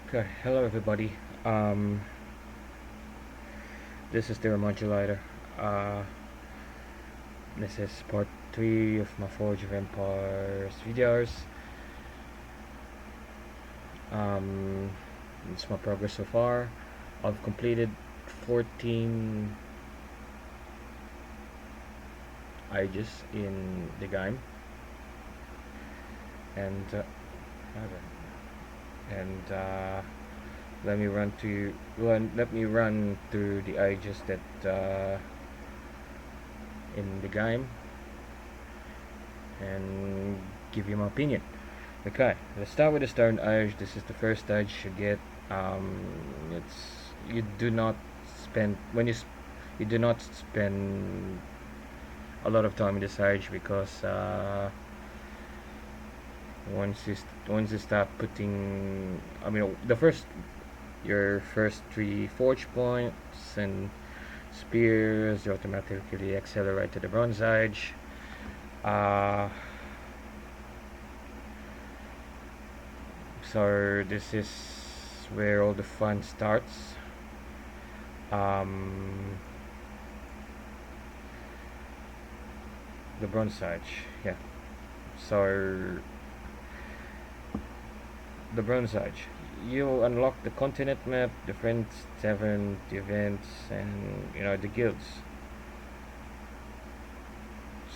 Okay, hello everybody. Um, this is the Remodulator. Uh, this is part 3 of my Forge of Empires videos. Um, it's my progress so far. I've completed 14 ages in the game, and and let me run through the ages that in the game and give you my opinion. Okay, let's start with the stone age. This is the first stage you get. It's you do not spend you do not spend a lot of time in this age because once you start putting, I mean, the first your first 3 forge points and spears, you automatically accelerate to the bronze age. Uh, so this is where all the fun starts. Um, the bronze age, yeah. So the bronze age, you unlock the continent map, the friends tavern, the events, and the guilds.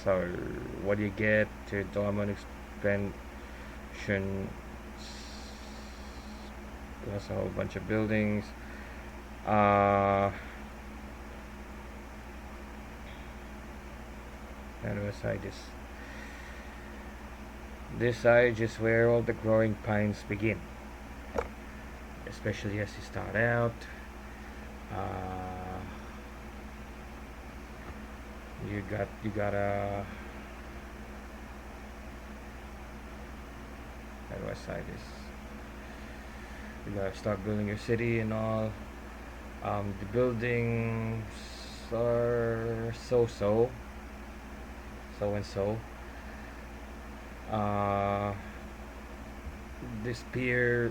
So what do you get? To diamond expansion plus a whole bunch of buildings. Uh, how do I say this? This age is where all the growing pains begin, especially as you start out. Uh, you gotta, how do I say this? You gotta start building your city and all. The buildings are so and so. Uh, the spear,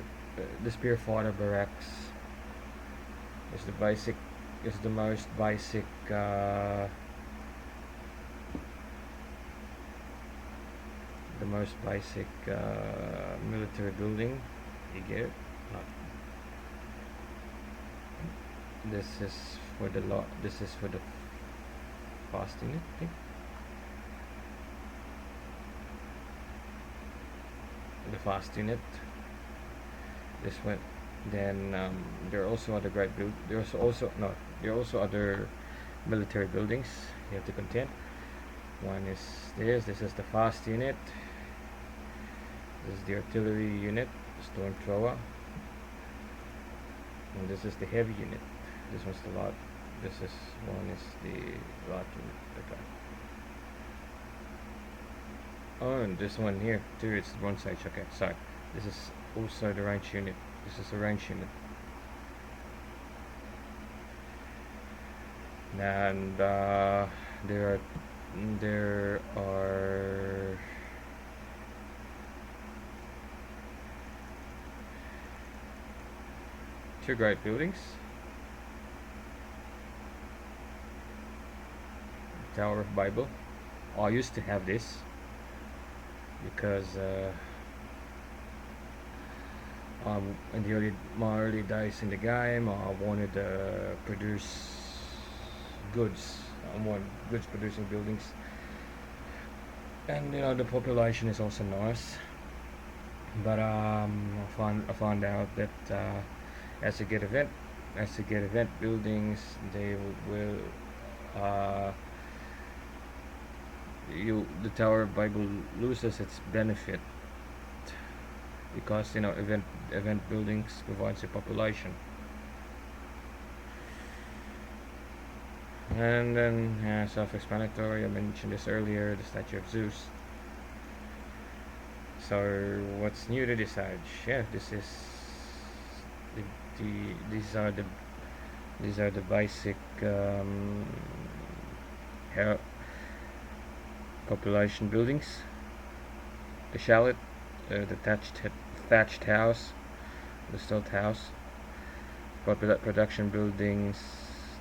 the spear fodder barracks is the basic, is the most basic. The most basic military building you get. Not, this is for the This is for the fast unit. I think the fast unit. This one. Then there are also other great build. There's also no. There are also other military buildings you have to contend. One is this. This is the fast unit. This is the artillery unit, storm thrower, and this is the heavy unit. This one's the lot. This is one is the lot unit. Okay. Oh, and this one here too. It's the bronze age. Okay, sorry. This is also the range unit. This is a range unit. And there are two great buildings. Tower of Bible. I used to have this because in my early days in the game, I wanted to produce goods. I want goods producing buildings, and the population is also nice. But I found out that as you get event buildings, they will uh, the Tower of Bible loses its benefit because event buildings provides a population. And then self-explanatory. I mentioned this earlier. The statue of Zeus. So what's new to this age? Yeah, this is the these are the basic population buildings. The chalet, the thatched house, the stilt house. Production buildings.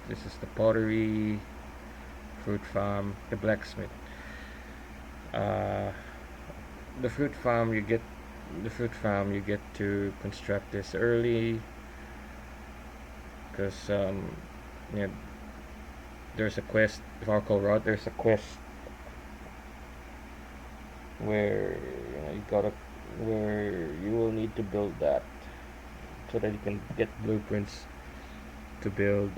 This is the pottery, fruit farm, the blacksmith. Uh, the fruit farm you get to construct this early because yeah, there's a quest. If I recall right, there's a quest where you gotta where you will need to build that so that you can get blueprints to build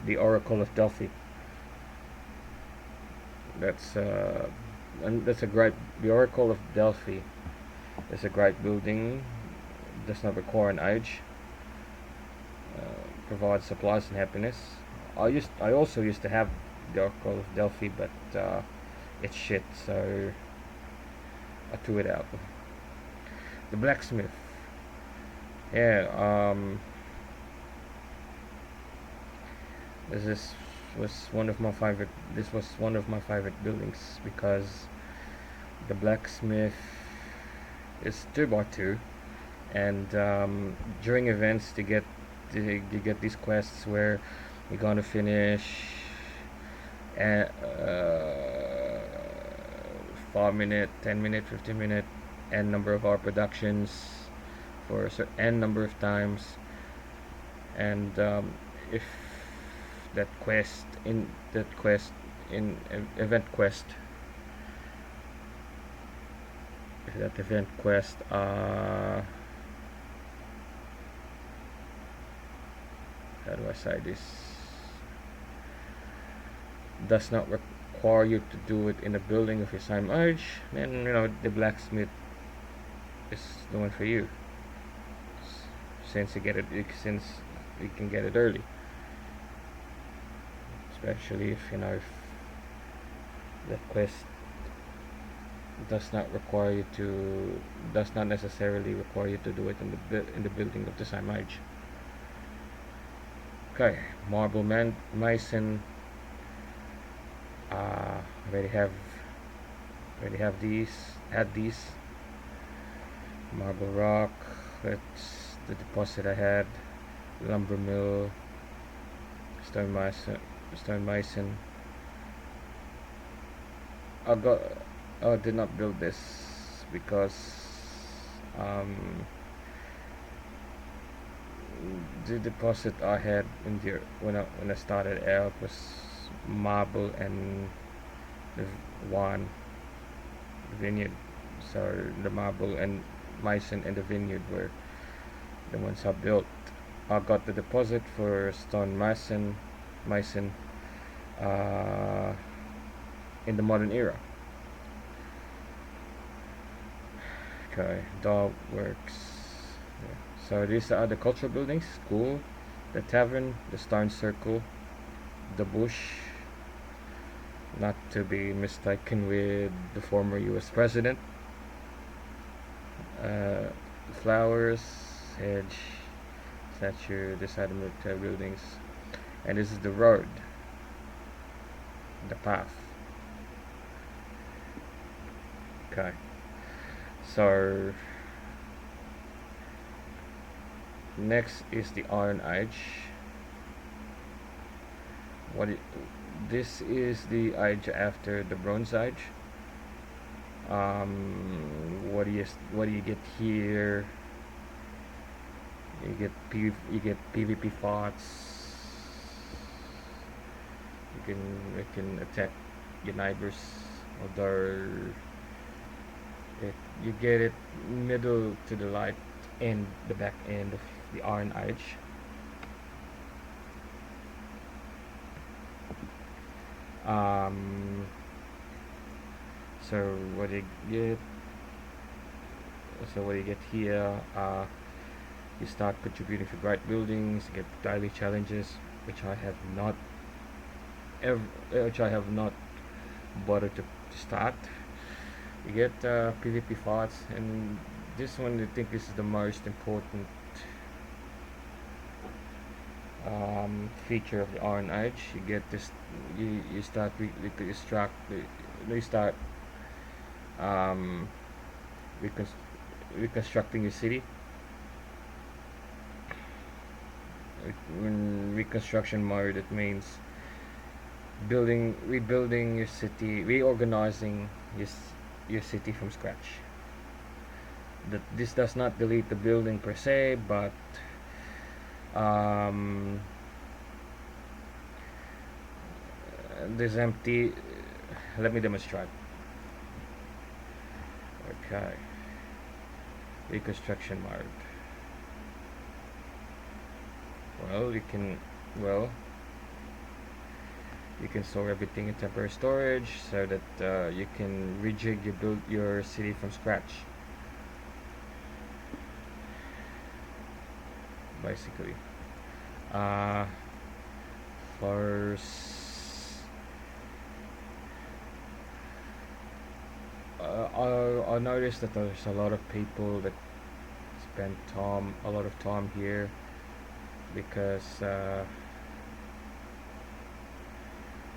the Oracle of Delphi. That's and that's a great. The Oracle of Delphi is a great building. Does not require an age. Provides supplies and happiness. I also used to have the Oracle of Delphi, but it's shit, so I threw it out. The blacksmith. Yeah. This was one of my favorite. This was one of my favorite buildings because the blacksmith is 2x2, and during events you get these quests where you're gonna finish at 5 minute, 10 minute, 15 minute, n number of hour productions for a certain n number of times, and if that quest in event quest if that event quest how do I say this, does not require you to do it in a building of your same age, then the blacksmith is the one for you, since you can get it early, especially if if that quest does not necessarily require you to do it in the building of the same age. Okay, marble mason. Already have these. Had these. Marble rock. That's the deposit I had. Lumber mill. Stone mason. I did not build this because the deposit I had in the when I started out was marble and the one vineyard. So the marble and mason and the vineyard were the ones I built. I got the deposit for stone mason in the modern era. Okay, dog works. Yeah. So these are the cultural buildings: school, the tavern, the stone circle, the bush, not to be mistaken with the former U.S. president. Flowers, hedge, statue. These are the military buildings, and this is the road, the path. Okay. So next is the Iron Age. This is the age after the Bronze Age. What do you get here? You get PvP forts. You can attack your neighbors, although you get it middle to the light and the back end of the Iron Age. So what do you get? So what do you get here? You start contributing to great buildings. You get daily challenges, which I have not bothered to start. You get PvP fights, and this one I think is the most important feature of the Iron Age. You get this. You start you start um, reconstructing your city. In reconstruction mode, it means rebuilding your city, reorganizing your city from scratch. That this does not delete the building per se, but um, this empty. Let me demonstrate. Okay, reconstruction mode. Well, well you can store everything in temporary storage so that you can rejig your city from scratch. Basically, uh, first, I noticed that there's a lot of people that spend a lot of time here because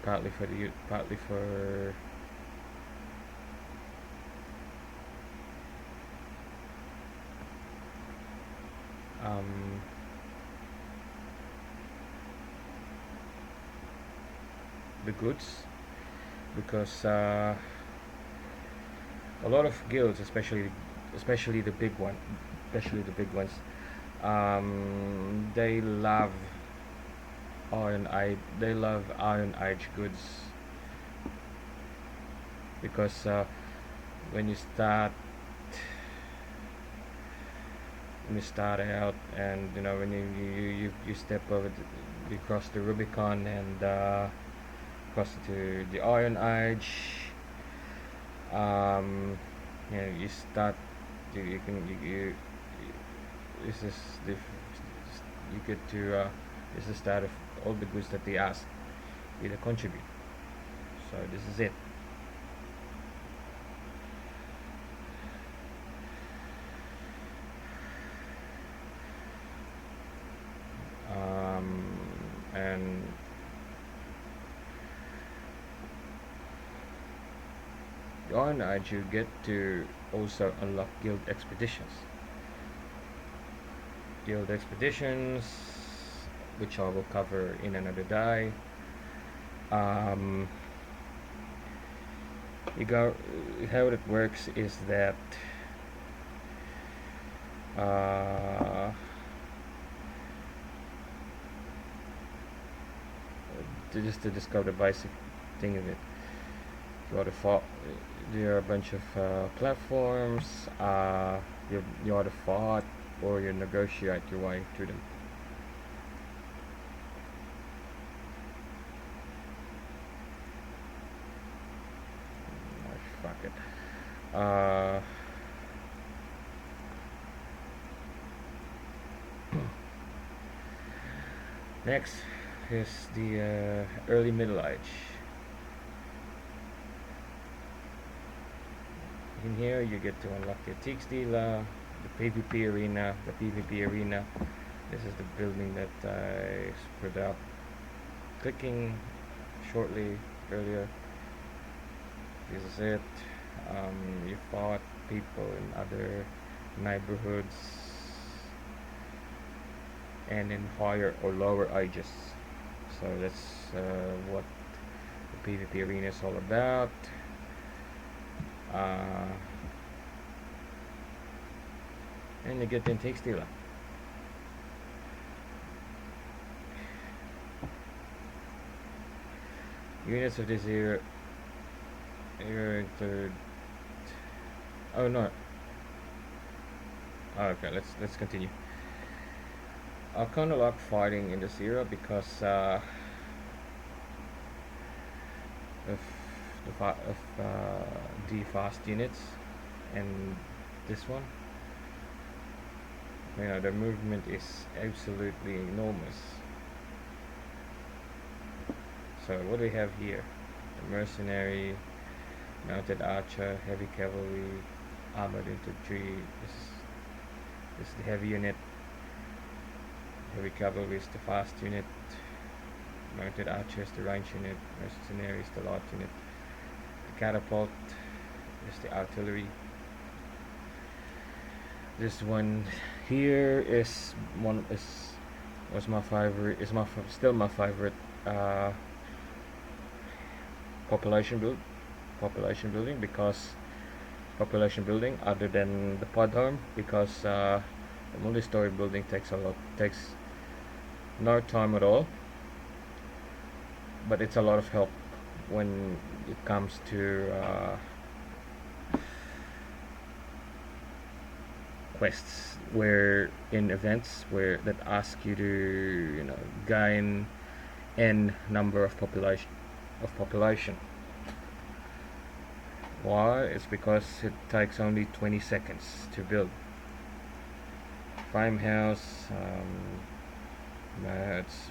partly for um, the goods, because a lot of guilds, especially the big one, especially the big ones, they love iron age goods, because when you start out, and when you step over you cross the Rubicon, and cross to the Iron Age. You start you can you this is the you get to this is the start of all the goods that they ask you to contribute. So this is it. And on Age you get to also unlock guild expeditions, which I will cover in another day. You go How it works is that just to discover the basic thing of it. You ought to there are a bunch of platforms. You ought to fight or you negotiate your way through them. Oh, fuck it. Next is the early Middle Age. In here you get to unlock the Tix dealer, the PvP arena. This is the building that I spread out clicking shortly earlier. This is it. You fought people in other neighborhoods and in higher or lower ages. So that's what the PvP arena is all about. And you get the intake stealer. Units of this era include. Oh no. Okay, let's continue. I kind of like fighting in this era because of the fast units, and this one, the movement is absolutely enormous. So what do we have here? The mercenary, mounted archer, heavy cavalry, armored infantry. This is the heavy unit. Heavy cavalry is the fast unit. Mounted archer is the range unit. Mercenary is the light unit. The catapult is the artillery. This one here is was my favorite. Is still my favorite uh, population build population building because population building other than the pod home because the multi-story building takes no time at all, but it's a lot of help when it comes to quests where in events where that ask you to gain n number of population. Why? It's because it takes only 20 seconds to build frame house. It's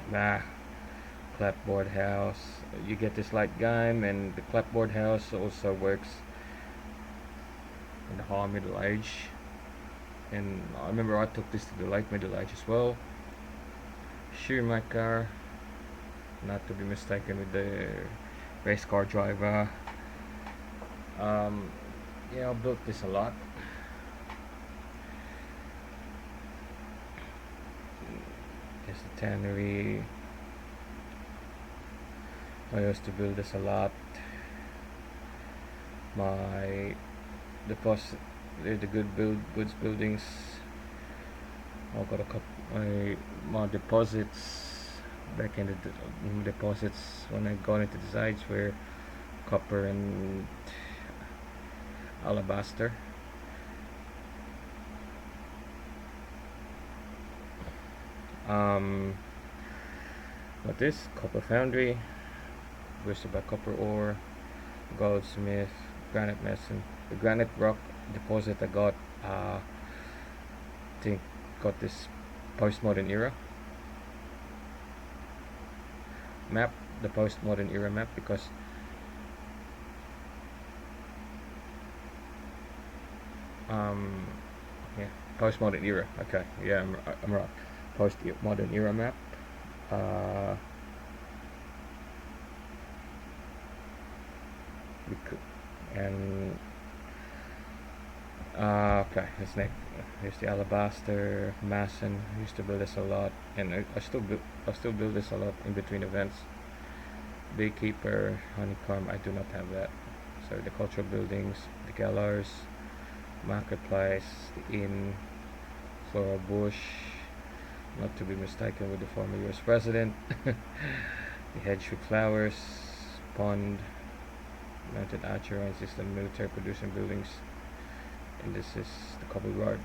clapboard house. You get this light game, and the clapboard house also works in the high middle age. And I remember I took this to the late middle age as well. Shoemaker, not to be mistaken with the race car driver. Yeah, I built this a lot. Here's the tannery. I used to build this a lot. My deposit, the goods buildings. I got a couple. My deposits back in the deposits when I got into the sides were copper and alabaster. What this copper foundry, boosted by copper ore, goldsmith, granite mason. The granite rock deposit I got, think got this postmodern era map, the postmodern era map, because yeah, postmodern era. Okay, yeah, I'm right. Postmodern era map. Uh, and okay, this next. Here's the alabaster mason. I used to build this a lot, and I still build this a lot in between events. Beekeeper, honeycomb. I do not have that. So the cultural buildings, the gallows, marketplace, the inn, floral bush, not to be mistaken with the former U.S. president. The hedge with flowers, pond, mounted archery system, military producing buildings, and this is the cobblerad.